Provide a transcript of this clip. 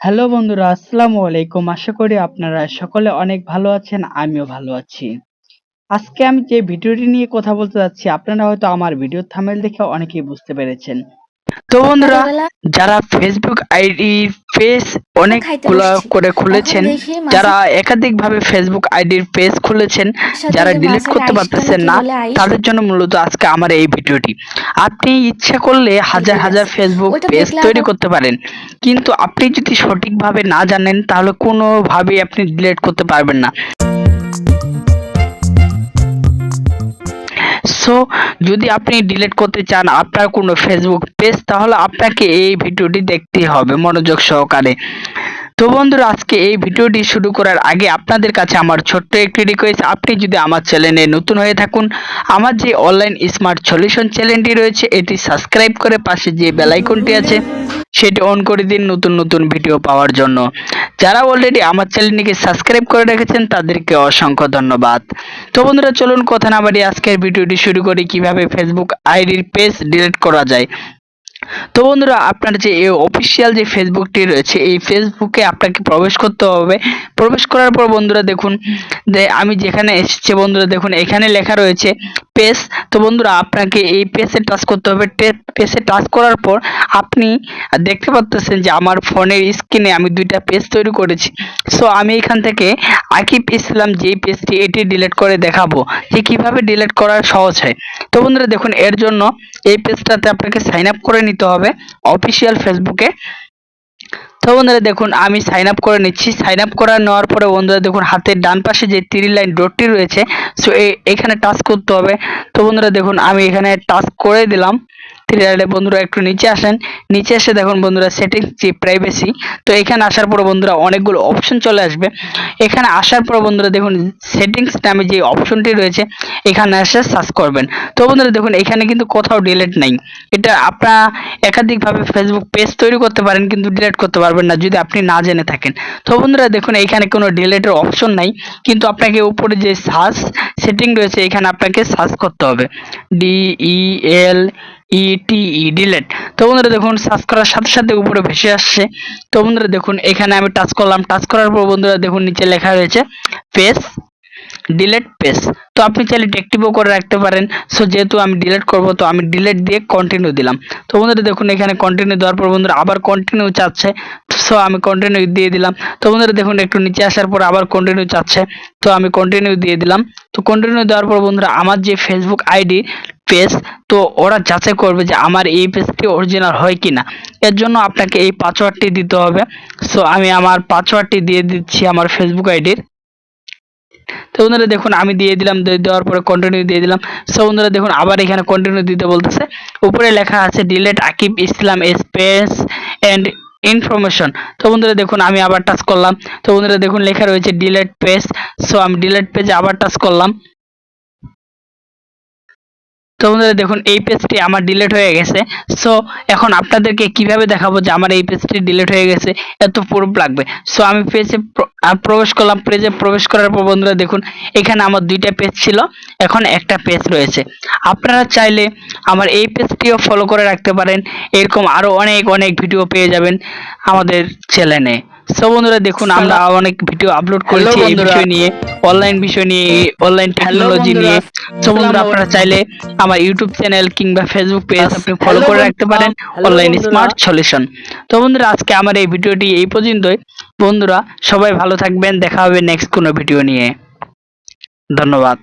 Hello বন্ধুরা, আসসালামু আলাইকুম। আশা করি আপনারা সকলে অনেক ভালো আছেন, আমিও ভালো আছি। আজকে আমি যে ভিডিওটি নিয়ে কথা বলতে যাচ্ছি, আপনারা হয়তো আমার ভিডিওর থাম্বনেল দেখে অনেকেই বুঝতে পেরেছেন। তো বন্ধুরা, যারা ফেসবুক আইডি পেজ অনেকগুলো করে খুলেছেন, যারা একাধিকভাবে ফেসবুক আইডির পেজ খুলেছেন, যারা ডিলিট করতে পারতেছেন না, তাদের জন্য মূলত আজকে আমার এই ভিডিওটি। আপনি ইচ্ছা করলে হাজার হাজার ফেসবুক পেজ তৈরি করতে পারেন, কিন্তু আপনি যদি সঠিকভাবে না জানেন তাহলে কোনোভাবেই আপনি ডিলিট করতে পারবেন না। সো যদি আপনি ডিলিট করতে চান আপনার কোনো ফেসবুক পেজ, তাহলে আপনাকে এই ভিডিওটি দেখতে হবে মনোযোগ সহকারে। তো বন্ধুরা, আজকে এই ভিডিওটি শুরু করার আগে আপনাদের কাছে আমার ছোট্ট একটি রিকোয়েস্ট, আপনি যদি আমার চ্যানেলে নতুন হয়ে থাকুন, আমার যে অনলাইন স্মার্ট সলিউশন চ্যানেলটি রয়েছে এটি সাবস্ক্রাইব করে পাশে যে বেল আইকনটি আছে সেটি অন করে দিন নতুন নতুন ভিডিও পাওয়ার জন্য। যারা অলরেডি আমার চ্যানেলটিকে সাবস্ক্রাইব করে রেখেছেন তাদেরকে অসংখ্য ধন্যবাদ। তো বন্ধুরা, চলুন কথা না বাড়িয়ে আজকের ভিডিওটি শুরু করি কিভাবে ফেসবুক আইডির পেজ ডিলিট করা যায়। তো বন্ধুরা, আপনার যে এই অফিসিয়াল যে ফেসবুকটি রয়েছে এই ফেসবুকে আপনাকে প্রবেশ করতে হবে। প্রবেশ করার পর বন্ধুরা দেখুন যে আমি যেখানে এসেছি, বন্ধুরা দেখুন এখানে লেখা রয়েছে পেজ। তো বন্ধুরা, আপনাকে এই পেজে টাচ করতে হবে। পেজে টাচ করার পর আপনি দেখতে পাচ্ছেন যে আমার ফোনের স্ক্রিনে আমি দুইটা পেজ তৈরি করেছি। সো আমি এখান থেকে আকিব ইসলাম যেই পেজটি এটি ডিলিট করে দেখাবো যে কিভাবে ডিলিট করা সহজ হয়। তো বন্ধুরা দেখুন, এর জন্য এই পেজটাতে আপনাকে সাইন আপ করে নিতে হবে অফিসিয়াল ফেসবুকে। তো বন্ধুরা দেখুন আমি সাইন আপ করে নিচ্ছি। সাইন আপ করে নেওয়ার পরে বন্ধুরা দেখুন হাতের ডান পাশে যে 3 লাইন ডটটি রয়েছে, সো এখানে টাচ করতে হবে। তো বন্ধুরা দেখুন আমি এখানে টাচ করে দিলাম। বন্ধুরা একটু নিচে আসেন, নিচে এসে দেখুন বন্ধুরা সেটিংস যে প্রাইভেসি, তো এখানে আসার পর বন্ধুরা অনেকগুলো অপশন চলে আসবে। এখানে আসার পর বন্ধুরা দেখুন সেটিংস নামে যে অপশনটি রয়েছে এখানে এসে সার্চ করবেন। তো বন্ধুরা দেখুন এখানে কিন্তু কোথাও ডিলিট নাই। এটা আপনারা একাধিকভাবে ফেসবুক পেজ তৈরি করতে পারেন কিন্তু ডিলিট করতে পারবেন না যদি আপনি না জেনে থাকেন। তো বন্ধুরা দেখুন এখানে কোনো ডিলিটের অপশন নাই, কিন্তু আপনাকে উপরে যে সার্চ সেটিং রয়েছে এখানে আপনাকে সার্চ করতে হবে DELETE ডিলিট। তো বন্ধুরা দেখুন সার্চ করার সাথে সাথে উপরে ভেসে আসছে। তো বন্ধুরা দেখুন এখানে আমি টাচ করলাম। টাচ করার পর বন্ধুরা দেখুন নিচে লেখা রয়েছে পেজ ডিলিট পেজ। তো আপনি চাইলে অ্যাক্টিভও করে রাখতে পারেন। সো যেহেতু আমি ডিলিট করব তো আমি ডিলিট দিয়ে কন্টিনিউ দিলাম। তো বন্ধুরা দেখুন এখানে কন্টিনিউ দেওয়ার পর বন্ধুরা আবার কন্টিনিউ চাচ্ছে, সো আমি কন্টিনিউ দিয়ে দিলাম। তো বন্ধুরা দেখুন একটু নিচে আসার পর আবার কন্টিনিউ চাচ্ছে, তো আমি কন্টিনিউ দিয়ে দিলাম। তো কন্টিনিউ দেওয়ার পর বন্ধুরা আমার যে ফেসবুক আইডি পেজ, তো ওরা যাচাই করবে যে আমার এই পেজটি অরিজিনাল হয় কিনা। এর জন্য আপনাকে এই পাসওয়ার্ডটি দিতে হবে। সো আমি আমার পাসওয়ার্ডটি দিয়ে দিচ্ছি আমার ফেসবুক আইডির। তো বন্ধুরা দেখুন আমি দিয়ে দিলাম, দেওয়ার পরে কন্টিনিউ দিয়ে দিলাম। সো বন্ধুরা দেখুন আবার এখানে কন্টিনিউ দিতে বলতেছে। উপরে লেখা আছে delete Akib Islam space and information. তো বন্ধুরা দেখুন আমি আবার টাচ করলাম। তো বন্ধুরা দেখুন লেখা রয়েছে ডিলিট পেজ। সো আমি ডিলিট পেজে আবার টাচ করলাম। তো বন্ধুরা দেখুন এই পেজটি আমার ডিলিট হয়ে গেছে। সো এখন আপনাদেরকে কিভাবে দেখাবো যে আমার এই পেজটি ডিলিট হয়ে গেছে, এত প্রুফ লাগবে। সো আমি পেজে প্রবেশ করলাম। পেজে প্রবেশ করার পর বন্ধুরা দেখুন এখানে আমার দুইটা পেজ ছিল, এখন একটা পেজ রয়েছে। আপনারা চাইলে আমার এই পেজটিও ফলো করে রাখতে পারেন, এরকম আরো অনেক অনেক ভিডিও পেয়ে যাবেন আমাদের চ্যানেলে। সো বন্ধুরা দেখুন আমরা অনেক ভিডিও আপলোড করেছি এই বিষয় নিয়ে, অনলাইন বিষয় নিয়ে, অনলাইন টেকনোলজি নিয়ে। সো বন্ধুরা আপনারা চাইলে আমার ইউটিউব চ্যানেল কিংবা ফেসবুক পেজ আপনি ফলো করে রাখতে পারেন অনলাইন স্মার্ট সলিউশন। তো বন্ধুরা আজকে আমার এই ভিডিওটি এই পর্যন্তই। বন্ধুরা সবাই ভালো থাকবেন, দেখা হবে নেক্সট কোনো ভিডিও নিয়ে। ধন্যবাদ।